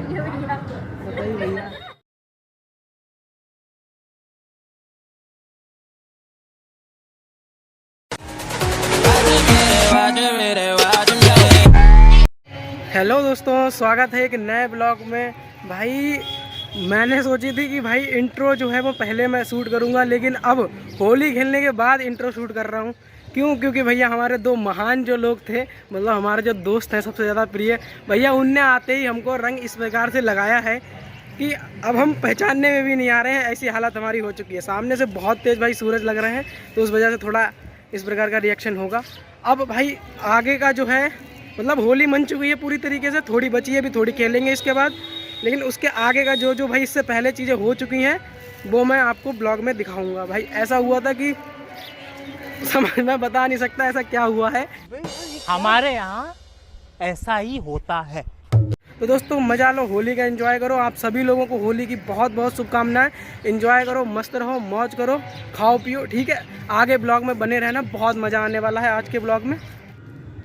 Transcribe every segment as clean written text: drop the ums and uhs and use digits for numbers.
बताइए भैया। हेलो दोस्तों, स्वागत है एक नए ब्लॉग में। भाई मैंने सोची थी कि भाई इंट्रो जो है वो पहले मैं शूट करूंगा, लेकिन अब होली खेलने के बाद इंट्रो शूट कर रहा हूं। क्यों? क्योंकि भैया हमारे दो महान जो लोग थे, मतलब हमारे जो दोस्त हैं सबसे ज़्यादा प्रिय भैया, उनने आते ही हमको रंग इस प्रकार से लगाया है कि अब हम पहचानने में भी नहीं आ रहे हैं, ऐसी हालत हमारी हो चुकी है। सामने से बहुत तेज़ भाई सूरज लग रहे हैं, तो उस वजह से थोड़ा इस प्रकार का रिएक्शन होगा। अब भाई आगे का जो है, मतलब होली मन चुकी है पूरी तरीके से, थोड़ी बची है, अभी थोड़ी खेलेंगे इसके बाद। लेकिन उसके आगे का जो जो भाई इससे पहले चीज़ें हो चुकी हैं वो मैं आपको ब्लॉग में दिखाऊंगा। भाई ऐसा हुआ था कि समझ में बता नहीं सकता ऐसा क्या हुआ है। हमारे यहाँ ऐसा ही होता है। तो दोस्तों मजा लो, होली का एंजॉय करो। आप सभी लोगों को होली की बहुत बहुत शुभकामनाएं। एंजॉय करो, मस्त रहो, मौज करो, खाओ पियो, ठीक है। आगे ब्लॉग में बने रहना, बहुत मज़ा आने वाला है आज के ब्लॉग में।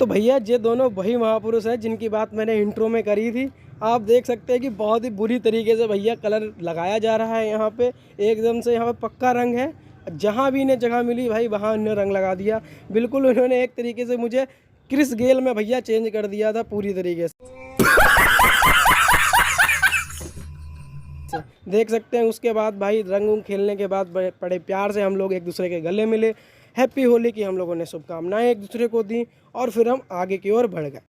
तो भैया ये दोनों वही महापुरुष हैं जिनकी बात मैंने इंट्रो में करी थी। आप देख सकते हैं कि बहुत ही बुरी तरीके से भैया कलर लगाया जा रहा है यहाँ पे। एकदम से यहाँ पे पक्का रंग है, जहाँ भी इन्हें जगह मिली भाई वहाँ इन्हें रंग लगा दिया। बिल्कुल उन्होंने एक तरीके से मुझे क्रिस गेल में भैया चेंज कर दिया था पूरी तरीके से। देख सकते हैं उसके बाद भाई रंग उंग खेलने के बाद बड़े प्यार से हम लोग एक दूसरे के गले मिले, हैप्पी होली की हम लोगों ने शुभकामनाएं एक दूसरे को दी और फिर हम आगे की ओर बढ़ गए।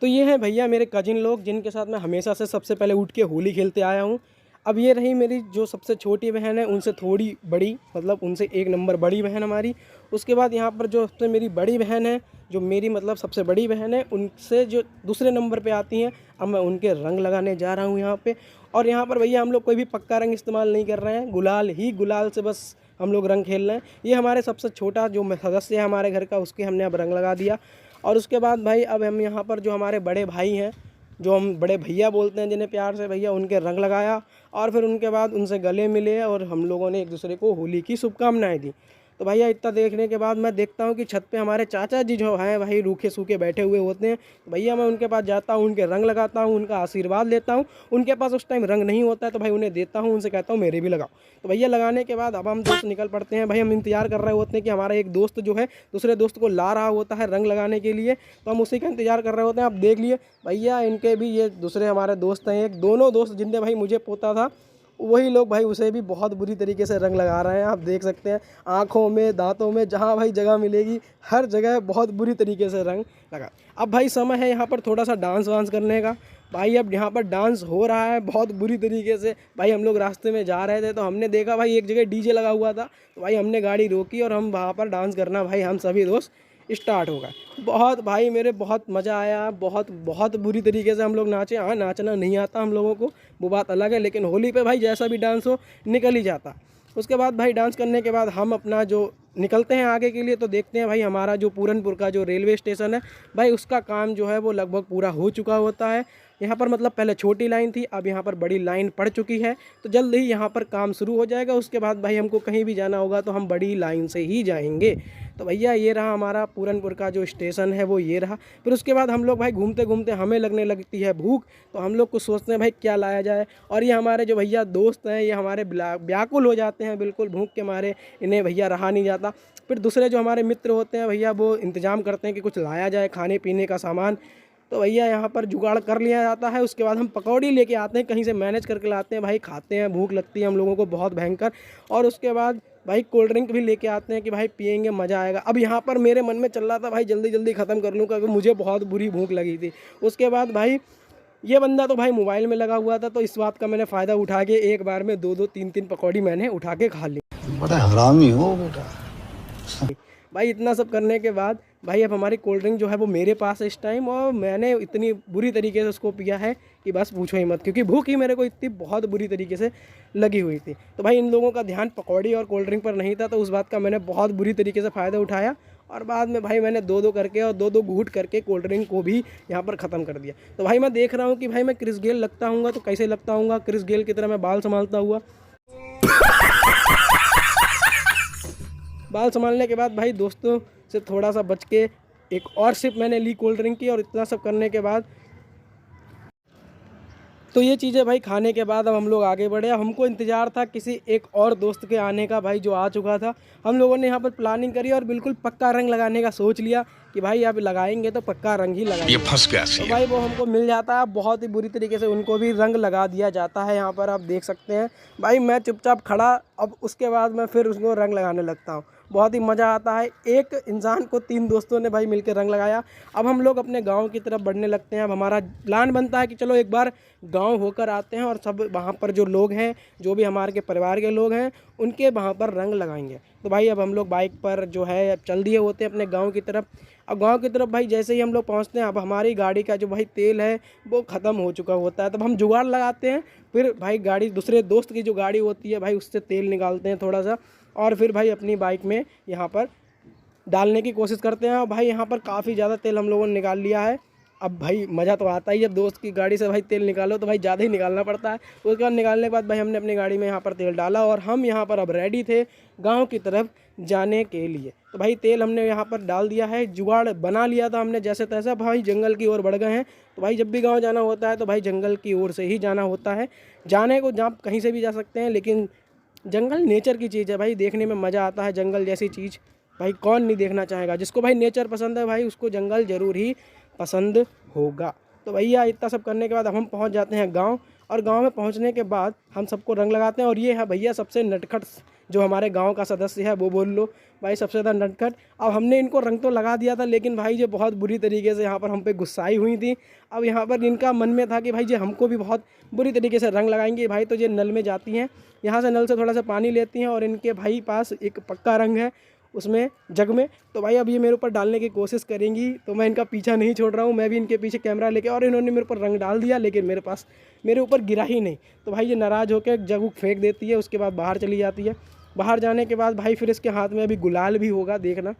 तो ये हैं भैया मेरे कजिन लोग, जिनके साथ मैं हमेशा से सबसे पहले उठ के होली खेलते आया हूँ। अब ये रही मेरी जो सबसे छोटी बहन है, उनसे थोड़ी बड़ी, मतलब उनसे एक नंबर बड़ी बहन हमारी। उसके बाद यहाँ पर जो सबसे मेरी बड़ी बहन है, जो मेरी मतलब सबसे बड़ी बहन है, उनसे जो दूसरे नंबर पे आती हैं। अब मैं उनके रंग लगाने जा रहा हूँ यहाँ पे। और यहाँ पर भैया हम लोग कोई भी पक्का रंग इस्तेमाल नहीं कर रहे हैं, गुलाल ही गुलाल से बस हम लोग रंग खेल रहे हैं। ये हमारे सबसे छोटा जो सदस्य है हमारे घर का, उसके हमने अब रंग लगा दिया। और उसके बाद भाई अब हम यहाँ पर जो हमारे बड़े भाई हैं, जो हम बड़े भैया बोलते हैं जिन्हें प्यार से भैया, उनके रंग लगाया और फिर उनके बाद उनसे गले मिले और हम लोगों ने एक दूसरे को होली की शुभकामनाएं दी। तो भैया इतना देखने के बाद मैं देखता हूँ कि छत पे हमारे चाचा जी जो हैं भाई रूखे सूखे बैठे हुए होते हैं। तो भैया मैं उनके पास जाता हूँ, उनके रंग लगाता हूँ, उनका आशीर्वाद लेता हूँ। उनके पास उस टाइम रंग नहीं होता है तो भाई उन्हें देता हूँ, उनसे कहता हूँ मेरे भी लगाओ। तो भैया लगाने के बाद अब हम दोस्त निकल पड़ते हैं। भाई हम इंतजार कर रहे होते हैं कि हमारा एक दोस्त जो है दूसरे दोस्त को ला रहा होता है रंग लगाने के लिए, तो हम उसी का इंतजार कर रहे होते हैं। आप देख लिए भैया इनके भी ये दूसरे हमारे दोस्त हैं, एक दोनों दोस्त जिनने भाई मुझे पोता था, वही लोग भाई उसे भी बहुत बुरी तरीके से रंग लगा रहे हैं। आप देख सकते हैं आँखों में, दांतों में, जहाँ भाई जगह मिलेगी हर जगह बहुत बुरी तरीके से रंग लगा। अब भाई समय है यहाँ पर थोड़ा सा डांस वांस करने का। भाई अब यहाँ पर डांस हो रहा है बहुत बुरी तरीके से। भाई हम लोग रास्ते में जा रहे थे तो हमने देखा भाई एक जगह डीजे लगा हुआ था, तो भाई हमने गाड़ी रोकी और हम वहाँ पर डांस करना भाई हम सभी दोस्त स्टार्ट हो गए। बहुत भाई मेरे बहुत मज़ा आया, बहुत बहुत बुरी तरीके से हम लोग नाचे। हाँ नाचना नहीं आता हम लोगों को, वो बात अलग है, लेकिन होली पे भाई जैसा भी डांस हो निकल ही जाता। उसके बाद भाई डांस करने के बाद हम अपना जो निकलते हैं आगे के लिए, तो देखते हैं भाई हमारा जो पूरनपुर का जो रेलवे स्टेशन है भाई उसका काम जो है वो लगभग पूरा हो चुका होता है। यहाँ पर मतलब पहले छोटी लाइन थी, अब यहाँ पर बड़ी लाइन पड़ चुकी है, तो जल्द ही यहाँ पर काम शुरू हो जाएगा। उसके बाद भाई हमको कहीं भी जाना होगा तो हम बड़ी लाइन से ही जाएंगे। तो भैया ये रहा हमारा पूरनपुर का जो स्टेशन है वो ये रहा। फिर उसके बाद हम लोग भाई घूमते घूमते हमें लगने लगती है भूख, तो हम लोग को सोचते हैं भाई क्या लाया जाए। और ये हमारे जो भैया दोस्त हैं ये हमारे व्याकुल हो जाते हैं बिल्कुल भूख के मारे, इन्हें भैया रहा नहीं जाता। फिर दूसरे जो हमारे मित्र होते हैं भैया वो इंतज़ाम करते हैं कि कुछ लाया जाए खाने पीने का सामान। तो भैया यहाँ पर जुगाड़ कर लिया जाता है। उसके बाद हम पकौड़ी लेके आते हैं, कहीं से मैनेज करके लाते हैं भाई, खाते हैं, भूख लगती है हम लोगों को बहुत भयंकर। और उसके बाद भाई कोल्ड ड्रिंक भी लेके आते हैं कि भाई पियेंगे, मज़ा आएगा। अब यहाँ पर मेरे मन में चल रहा था भाई जल्दी जल्दी ख़त्म कर लूँ क्योंकि मुझे बहुत बुरी भूख लगी थी। उसके बाद भाई ये बंदा तो भाई मोबाइल में लगा हुआ था, तो इस बात का मैंने फ़ायदा उठा के एक बार में 2-2 3-3 पकौड़ी मैंने उठा के खा ली। बड़ा हरामी हो बेटा। भाई इतना सब करने के बाद भाई अब हमारी कोल्ड ड्रिंक जो है वो मेरे पास है इस टाइम, और मैंने इतनी बुरी तरीके से उसको पिया है कि बस पूछो ही मत, क्योंकि भूख ही मेरे को इतनी बहुत बुरी तरीके से लगी हुई थी। तो भाई इन लोगों का ध्यान पकौड़ी और कोल्ड ड्रिंक पर नहीं था, तो उस बात का मैंने बहुत बुरी तरीके से फ़ायदा उठाया और बाद में भाई मैंने 2-2 करके और 2-2 घूंट करके कोल्ड ड्रिंक को भी यहाँ पर ख़त्म कर दिया। तो भाई मैं देख रहा हूँ कि भाई मैं क्रिस गेल लगता हूँ तो कैसे लगता हूँ, क्रिस गेल की तरह मैं बाल संभालता हुआ। बाल संभालने के बाद भाई दोस्तों से थोड़ा सा बच के एक और सिप मैंने ली कोल्ड ड्रिंक की, और इतना सब करने के बाद तो ये चीज़ें भाई खाने के बाद अब हम लोग आगे बढ़े। अब हमको इंतज़ार था किसी एक और दोस्त के आने का भाई, जो आ चुका था। हम लोगों ने यहाँ पर प्लानिंग करी और बिल्कुल पक्का रंग लगाने का सोच लिया कि भाई अब लगाएंगे तो पक्का रंग ही लगाएंगे। ये फंस गया तो भाई वो हमको मिल जाता है, बहुत ही बुरी तरीके से उनको भी रंग लगा दिया जाता है। यहाँ पर आप देख सकते हैं भाई, मैं चुपचाप खड़ा, अब उसके बाद मैं फिर उसको रंग लगाने लगता हूँ। बहुत ही मज़ा आता है। एक इंसान को 3 दोस्तों ने भाई मिलकर रंग लगाया। अब हम लोग अपने गांव की तरफ बढ़ने लगते हैं। अब हमारा प्लान बनता है कि चलो एक बार गांव होकर आते हैं और सब वहां पर जो लोग हैं, जो भी हमारे के परिवार के लोग हैं, उनके वहां पर रंग लगाएंगे। तो भाई अब हम लोग बाइक पर जो है अब चल दिए होते हैं अपने गाँव की तरफ। अब गाँव की तरफ भाई जैसे ही हम लोग पहुँचते हैं, अब हमारी गाड़ी का जो भाई तेल है वो ख़त्म हो चुका होता है। तब हम जुगाड़ लगाते हैं, फिर भाई गाड़ी दूसरे दोस्त की जो गाड़ी होती है भाई उससे तेल निकालते हैं थोड़ा सा, और फिर भाई अपनी बाइक में यहाँ पर डालने की कोशिश करते हैं। और भाई यहाँ पर काफ़ी ज़्यादा तेल हम लोगों ने निकाल लिया है। अब भाई मज़ा तो आता ही, जब दोस्त की गाड़ी से भाई तेल निकालो तो भाई ज़्यादा ही निकालना पड़ता है। उसके बाद निकालने के बाद भाई हमने अपनी गाड़ी में यहाँ पर तेल डाला और हम यहाँ पर अब रेडी थे गांव की तरफ जाने के लिए। तो भाई तेल हमने यहाँ पर डाल दिया है, जुगाड़ बना लिया था हमने जैसे तैसे। भाई जंगल की ओर बढ़ गए हैं। तो भाई जब भी गाँव जाना होता है तो भाई जंगल की ओर से ही जाना होता है। जाने को जहाँ कहीं से भी जा सकते हैं, लेकिन जंगल नेचर की चीज़ है भाई, देखने में मज़ा आता है। जंगल जैसी चीज़ भाई कौन नहीं देखना चाहेगा। जिसको भाई नेचर पसंद है भाई उसको जंगल ज़रूर ही पसंद होगा। तो भैया इतना सब करने के बाद अब हम पहुंच जाते हैं गांव, और गांव में पहुंचने के बाद हम सबको रंग लगाते हैं। और ये है भैया सबसे नटखट जो हमारे गांव का सदस्य है, वो बोल लो भाई सबसे ज़्यादा नटखट। अब हमने इनको रंग तो लगा दिया था, लेकिन भाई जो बहुत बुरी तरीके से यहाँ पर हम पे गुस्साई हुई थी। अब यहाँ पर इनका मन में था कि भाई जी हमको भी बहुत बुरी तरीके से रंग लगाएंगे। भाई तो ये नल में जाती हैं, यहाँ से नल से थोड़ा सा पानी लेती हैं, और इनके भाई पास एक पक्का रंग है उसमें जग में। तो भाई अब ये मेरे ऊपर डालने की कोशिश करेंगी, तो मैं इनका पीछा नहीं छोड़ रहा हूँ। मैं भी इनके पीछे कैमरा लेके, और इन्होंने मेरे ऊपर रंग डाल दिया, लेकिन मेरे ऊपर गिरा ही नहीं। तो भाई ये नाराज़ होकर जग फेंक देती है, उसके बाद बाहर चली जाती है। बाहर जाने के बाद भाई फिर इसके हाथ में अभी गुलाल भी होगा, देखना।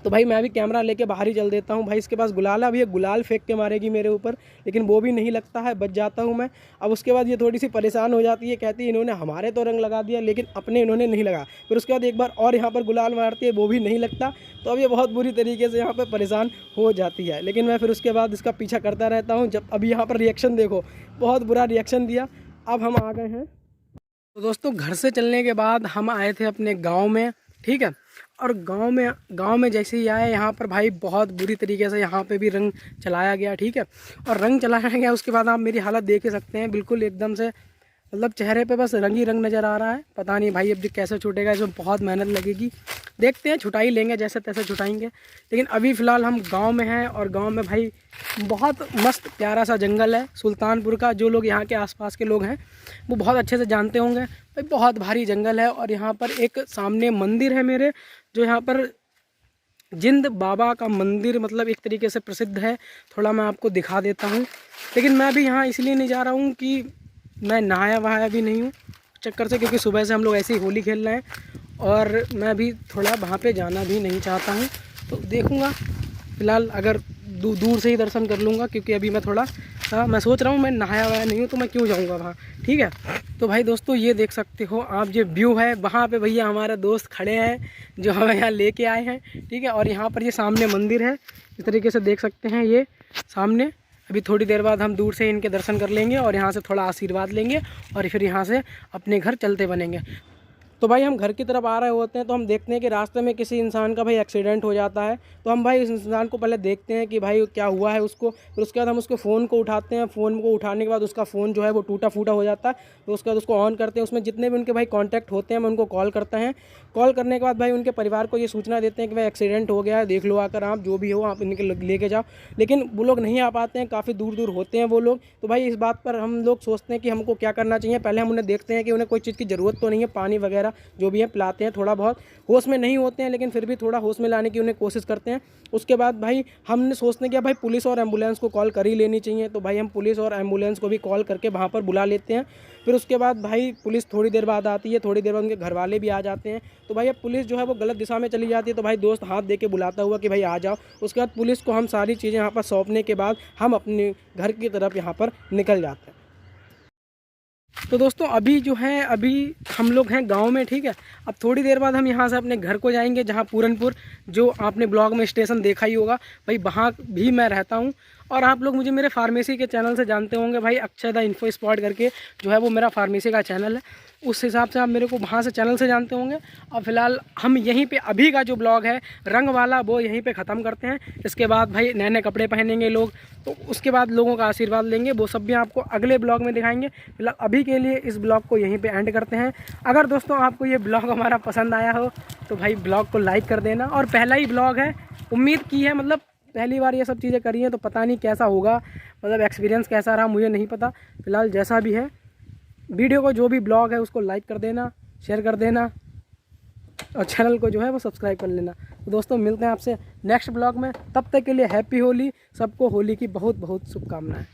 तो भाई मैं भी कैमरा लेके बाहर ही चल देता हूँ। भाई इसके पास गुलाल है, अभी ये गुलाल फेंक के मारेगी मेरे ऊपर, लेकिन वो भी नहीं लगता है, बच जाता हूँ मैं। अब उसके बाद ये थोड़ी सी परेशान हो जाती है, कहती है इन्होंने हमारे तो रंग लगा दिया लेकिन अपने इन्होंने नहीं लगा। फिर उसके बाद एक बार और यहाँ पर गुलाल मारती है, वो भी नहीं लगता। तो अब ये बहुत बुरी तरीके से यहाँ पर परेशान हो जाती है, लेकिन मैं फिर उसके बाद इसका पीछा करता रहता हूँ। जब अभी यहाँ पर रिएक्शन देखो, बहुत बुरा रिएक्शन दिया। अब हम आ गए हैं। तो दोस्तों घर से चलने के बाद हम आए थे अपने गांव में, ठीक है। और गांव में जैसे ही आए, यहाँ पर भाई बहुत बुरी तरीके से यहाँ पे भी रंग चलाया गया, ठीक है। और रंग चलाया गया उसके बाद आप मेरी हालत देख ही सकते हैं, बिल्कुल एकदम से मतलब चेहरे पे बस रंग ही रंग नज़र आ रहा है। पता नहीं भाई अब जो कैसे छूटेगा, इसमें बहुत मेहनत लगेगी। देखते हैं, छुटाई लेंगे जैसे तैसे छुटाएंगे। लेकिन अभी फ़िलहाल हम गांव में हैं, और गांव में भाई बहुत मस्त प्यारा सा जंगल है सुल्तानपुर का। जो लोग यहाँ के आसपास के लोग हैं वो बहुत अच्छे से जानते होंगे भाई, बहुत भारी जंगल है। और यहाँ पर एक सामने मंदिर है मेरे, जो यहाँ पर जिंद बाबा का मंदिर मतलब एक तरीके से प्रसिद्ध है। थोड़ा मैं आपको दिखा देता हूँ। लेकिन मैं भी यहाँ इसलिए नहीं जा रहा हूँ कि मैं नहाया वहाया भी नहीं हूँ चक्कर से, क्योंकि सुबह से हम लोग ऐसे ही होली खेल रहे हैं, और मैं भी थोड़ा वहाँ पे जाना भी नहीं चाहता हूँ। तो देखूँगा, फ़िलहाल अगर दूर से ही दर्शन कर लूँगा, क्योंकि अभी मैं थोड़ा मैं सोच रहा हूँ मैं नहाया हुआ नहीं हूँ, तो मैं क्यों जाऊँगा वहाँ, ठीक है। तो भाई दोस्तों ये देख सकते हो आप, ये व्यू है। वहाँ पे भैया हमारे दोस्त खड़े हैं जो हमें यहाँ लेके आए हैं, ठीक है। और यहाँ पर ये सामने मंदिर है, इस तरीके से देख सकते हैं ये सामने। अभी थोड़ी देर बाद हम दूर से इनके दर्शन कर लेंगे और यहाँ से थोड़ा आशीर्वाद लेंगे, और फिर यहाँ से अपने घर चलते बनेंगे। तो भाई हम घर की तरफ आ रहे होते हैं, तो हम देखते हैं कि रास्ते में किसी इंसान का भाई एक्सीडेंट हो जाता है। तो हम भाई उस इंसान को पहले देखते हैं कि भाई क्या हुआ है उसको। फिर उसके बाद हम उसके फ़ोन को उठाते हैं। फ़ोन को उठाने के बाद उसका फ़ोन जो है वो टूटा फूटा हो जाता है। तो उसके बाद उसको ऑन करते हैं, उसमें जितने भी उनके भाई कॉन्टैक्ट होते हैं मैं उनको कॉल करते हैं। कॉल करने के बाद भाई उनके परिवार को ये सूचना देते हैं कि भाई एक्सीडेंट हो गया है, देख लो आकर आप, जो भी हो आप इनके लेके जाओ। लेकिन वो लोग नहीं आ पाते हैं, काफ़ी दूर दूर होते हैं वो लोग। तो भाई इस बात पर हम लोग सोचते हैं कि हमको क्या करना चाहिए। पहले हम उन्हें देखते हैं कि उन्हें कोई चीज़ की ज़रूरत तो नहीं है, पानी वगैरह जो भी है पिलाते हैं, थोड़ा बहुत होश में नहीं होते हैं लेकिन फिर भी थोड़ा होश में लाने की उन्हें कोशिश करते हैं। उसके बाद भाई हमने सोचते हैं कि भाई पुलिस और एम्बुलेंस को कॉल कर ही लेनी चाहिए। तो भाई हम पुलिस और एम्बुलेंस को भी कॉल करके वहाँ पर बुला लेते हैं। फिर उसके बाद भाई पुलिस थोड़ी देर बाद आती है, थोड़ी देर बाद उनके घर वाले भी आ जाते हैं। तो भाई अब पुलिस जो है वो गलत दिशा में चली जाती है, तो भाई दोस्त हाथ दे के बुलाता हुआ कि भाई आ जाओ। उसके बाद पुलिस को हम सारी चीज़ें यहाँ पर सौंपने के बाद हम अपने घर की तरफ यहाँ पर निकल जाते हैं। तो दोस्तों अभी जो है अभी हम लोग हैं गांव में, ठीक है। अब थोड़ी देर बाद हम यहाँ से अपने घर को जाएंगे, जहाँ पूरनपुर जो आपने ब्लॉग में स्टेशन देखा ही होगा भाई, वहाँ भी मैं रहता हूँ। और आप लोग मुझे मेरे फार्मेसी के चैनल से जानते होंगे भाई, अक्षय द इन्फो स्पॉट करके जो है वो मेरा फार्मेसी का चैनल है, उस हिसाब से आप मेरे को वहाँ से चैनल से जानते होंगे। और फिलहाल हम यहीं पे अभी का जो ब्लॉग है रंग वाला वो यहीं पे ख़त्म करते हैं। इसके बाद भाई नए नए कपड़े पहनेंगे लोग, तो उसके बाद लोगों का आशीर्वाद लेंगे, वो सब भी आपको अगले ब्लॉग में दिखाएंगे। फिलहाल अभी के लिए इस ब्लॉग को यहीं पे एंड करते हैं। अगर दोस्तों आपको ये ब्लॉग हमारा पसंद आया हो तो भाई ब्लॉग को लाइक कर देना। और पहला ही ब्लॉग है, उम्मीद की है, मतलब पहली बार ये सब चीज़ें करी हैं तो पता नहीं कैसा होगा, मतलब एक्सपीरियंस कैसा रहा मुझे नहीं पता। फिलहाल जैसा भी है, वीडियो को जो भी ब्लॉग है उसको लाइक कर देना, शेयर कर देना और चैनल को जो है वो सब्सक्राइब कर लेना। तो दोस्तों मिलते हैं आपसे नेक्स्ट ब्लॉग में, तब तक के लिए हैप्पी होली, सबको होली की बहुत बहुत शुभकामनाएं।